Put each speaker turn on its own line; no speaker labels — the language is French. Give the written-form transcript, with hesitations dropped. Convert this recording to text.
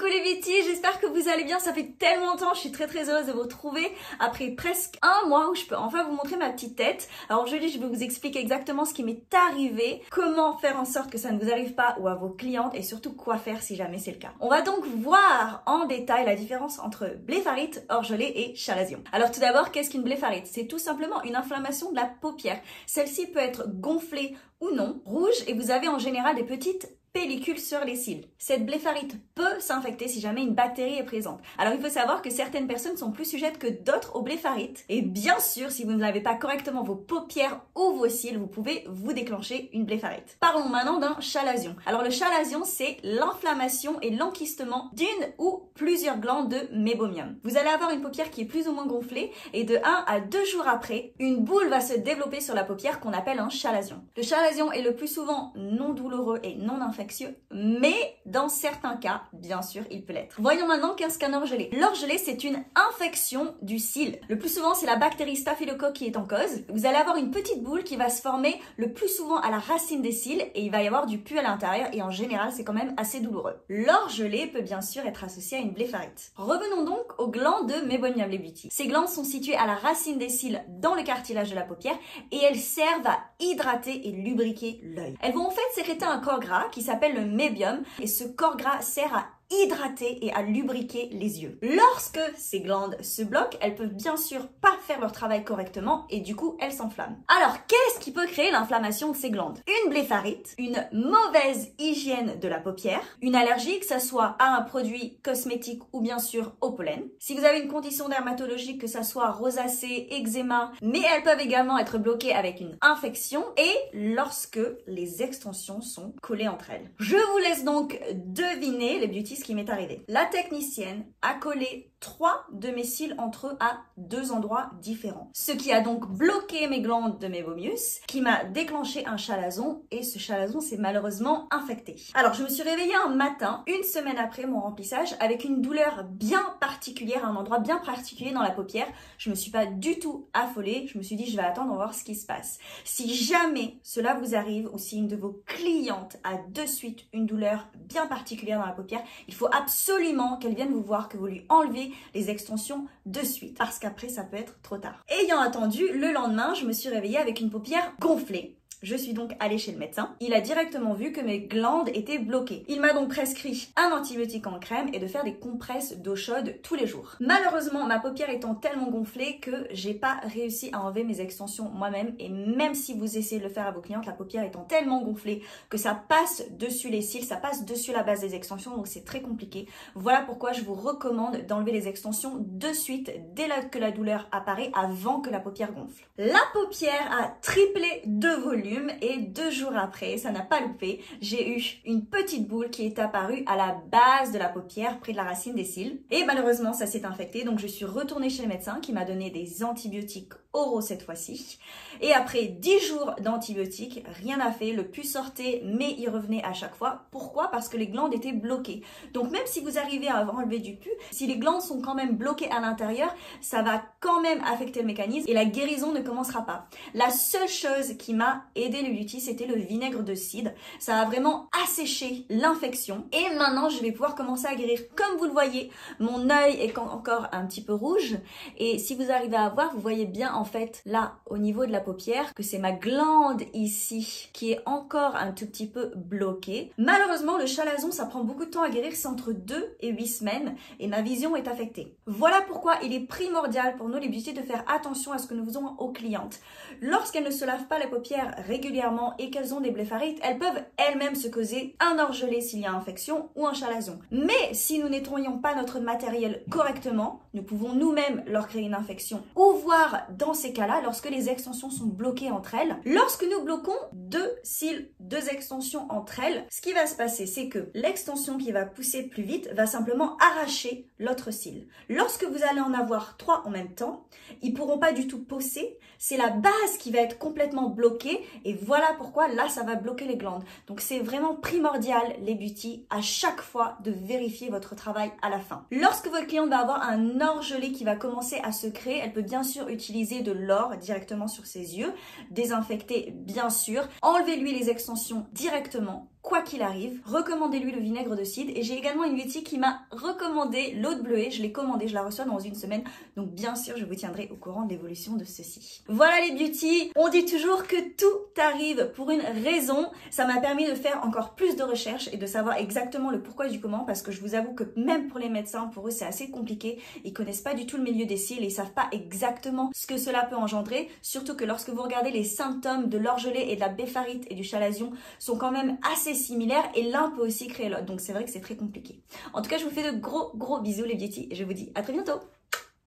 Coucou les beauties, j'espère que vous allez bien, ça fait tellement longtemps, je suis très heureuse de vous retrouver après presque un mois où je peux enfin vous montrer ma petite tête. Alors aujourd'hui je vais vous expliquer exactement ce qui m'est arrivé, comment faire en sorte que ça ne vous arrive pas ou à vos clientes et surtout quoi faire si jamais c'est le cas. On va donc voir en détail la différence entre blépharite, orgelée et chalazion. Alors tout d'abord, qu'est-ce qu'une blépharite? C'est tout simplement une inflammation de la paupière. Celle-ci peut être gonflée ou non, rouge, et vous avez en général des petites pellicule sur les cils. Cette blépharite peut s'infecter si jamais une bactérie est présente. Alors il faut savoir que certaines personnes sont plus sujettes que d'autres aux bléphaриtes. Et bien sûr, si vous ne lavez pas correctement vos paupières ou vos cils, vous pouvez vous déclencher une blépharite. Parlons maintenant d'un chalazion. Alors le chalazion, c'est l'inflammation et l'enquistement d'une ou plusieurs glandes de mébomium. Vous allez avoir une paupière qui est plus ou moins gonflée et de 1 à 2 jours après, une boule va se développer sur la paupière qu'on appelle un chalazion. Le chalazion est le plus souvent non douloureux et non infectieux, mais dans certains cas, bien sûr, il peut l'être. Voyons maintenant qu'est-ce qu'un orgelé. L'orgelé, c'est une infection du cil. Le plus souvent, c'est la bactérie staphylocoque qui est en cause. Vous allez avoir une petite boule qui va se former le plus souvent à la racine des cils et il va y avoir du pus à l'intérieur et en général, c'est quand même assez douloureux. L'orgelé peut bien sûr être associé à une blépharite. Revenons donc aux glandes de mébomium, les beauty. Ces glandes sont situées à la racine des cils dans le cartilage de la paupière et elles servent à hydrater et lubriquer l'œil. Elles vont en fait sécréter un corps gras qui s'appelle le mébium et ce corps gras sert à hydrater et à lubriquer les yeux. Lorsque ces glandes se bloquent, elles peuvent bien sûr pas faire leur travail correctement et du coup elles s'enflamment. Alors qu'est-ce qui peut créer l'inflammation de ces glandes? Une blépharite, une mauvaise hygiène de la paupière, une allergie, que ça soit à un produit cosmétique ou bien sûr au pollen. Si vous avez une condition dermatologique, que ça soit rosacée, eczéma, mais elles peuvent également être bloquées avec une infection et lorsque les extensions sont collées entre elles. Je vous laisse donc deviner les beauties ce qui m'est arrivé. La technicienne a collé 3 de mes cils entre eux à 2 endroits différents. Ce qui a donc bloqué mes glandes de mébomius, qui m'a déclenché un chalazon et ce chalazon s'est malheureusement infecté. Alors je me suis réveillée un matin, une semaine après mon remplissage, avec une douleur bien particulière, un endroit bien particulier dans la paupière. Je me suis pas du tout affolée, je me suis dit je vais attendre, on va voir ce qui se passe. Si jamais cela vous arrive ou si une de vos clientes a de suite une douleur bien particulière dans la paupière, il faut absolument qu'elle vienne vous voir, que vous lui enlevez les extensions de suite, parce qu'après ça peut être trop tard. Ayant attendu, le lendemain, je me suis réveillée avec une paupière gonflée. Je suis donc allée chez le médecin. Il a directement vu que mes glandes étaient bloquées. Il m'a donc prescrit un antibiotique en crème et de faire des compresses d'eau chaude tous les jours. Malheureusement, ma paupière étant tellement gonflée que j'ai pas réussi à enlever mes extensions moi-même et même si vous essayez de le faire à vos clientes, la paupière étant tellement gonflée que ça passe dessus les cils, ça passe dessus la base des extensions, donc c'est très compliqué. Voilà pourquoi je vous recommande d'enlever les extensions de suite dès que la douleur apparaît avant que la paupière gonfle. La paupière a triplé de volume et 2 jours après, ça n'a pas loupé, j'ai eu une petite boule qui est apparue à la base de la paupière près de la racine des cils et malheureusement ça s'est infecté, donc je suis retournée chez le médecin qui m'a donné des antibiotiques oraux cette fois-ci et après 10 jours d'antibiotiques, rien n'a fait, le pus sortait mais il revenait à chaque fois. Pourquoi? Parce que les glandes étaient bloquées. Donc même si vous arrivez à enlever du pus, si les glandes sont quand même bloquées à l'intérieur, ça va quand même affecter le mécanisme et la guérison ne commencera pas. La seule chose qui m'a aidé les beauty, c'était le vinaigre de cidre. Ça a vraiment asséché l'infection et maintenant je vais pouvoir commencer à guérir. Comme vous le voyez, mon œil est encore un petit peu rouge et si vous arrivez à voir, vous voyez bien en fait là au niveau de la paupière que c'est ma glande ici qui est encore un tout petit peu bloquée. Malheureusement, le chalazon, ça prend beaucoup de temps à guérir, c'est entre 2 et 8 semaines et ma vision est affectée. Voilà pourquoi il est primordial pour nous les beauty de faire attention à ce que nous faisons aux clientes. Lorsqu'elles ne se lavent pas les paupières régulièrement et qu'elles ont des bléphaриtes, elles peuvent elles-mêmes se causer un orgelé s'il y a infection ou un chalazon. Mais si nous nettoyons pas notre matériel correctement, nous pouvons nous-mêmes leur créer une infection ou voir dans ces cas-là lorsque les extensions sont bloquées entre elles. Lorsque nous bloquons 2 cils, 2 extensions entre elles, ce qui va se passer, c'est que l'extension qui va pousser plus vite va simplement arracher l'autre cil. Lorsque vous allez en avoir 3 en même temps, ils pourront pas du tout pousser. C'est la base qui va être complètement bloquée et voilà pourquoi là ça va bloquer les glandes. Donc c'est vraiment primordial les beauty à chaque fois de vérifier votre travail à la fin. Lorsque votre cliente va avoir un orgelé qui va commencer à se créer, elle peut bien sûr utiliser de l'or directement sur ses yeux, désinfecter bien sûr, enlevez-lui les extensions directement quoi qu'il arrive. Recommandez-lui le vinaigre de cidre. Et j'ai également une beauty qui m'a recommandé l'eau de bleuet. Je l'ai commandée, je la reçois dans une semaine. Donc bien sûr, je vous tiendrai au courant de l'évolution de ceci. Voilà les beauty. On dit toujours que tout arrive pour une raison. Ça m'a permis de faire encore plus de recherches et de savoir exactement le pourquoi du comment, parce que je vous avoue que même pour les médecins, pour eux c'est assez compliqué. Ils connaissent pas du tout le milieu des cils et ils savent pas exactement ce que cela peut engendrer. Surtout que lorsque vous regardez les symptômes de l'orgelé et de la bépharite et du chalazion sont quand même assez similaires et l'un peut aussi créer l'autre. Donc c'est vrai que c'est très compliqué. En tout cas, je vous fais de gros bisous les beauty et je vous dis à très bientôt.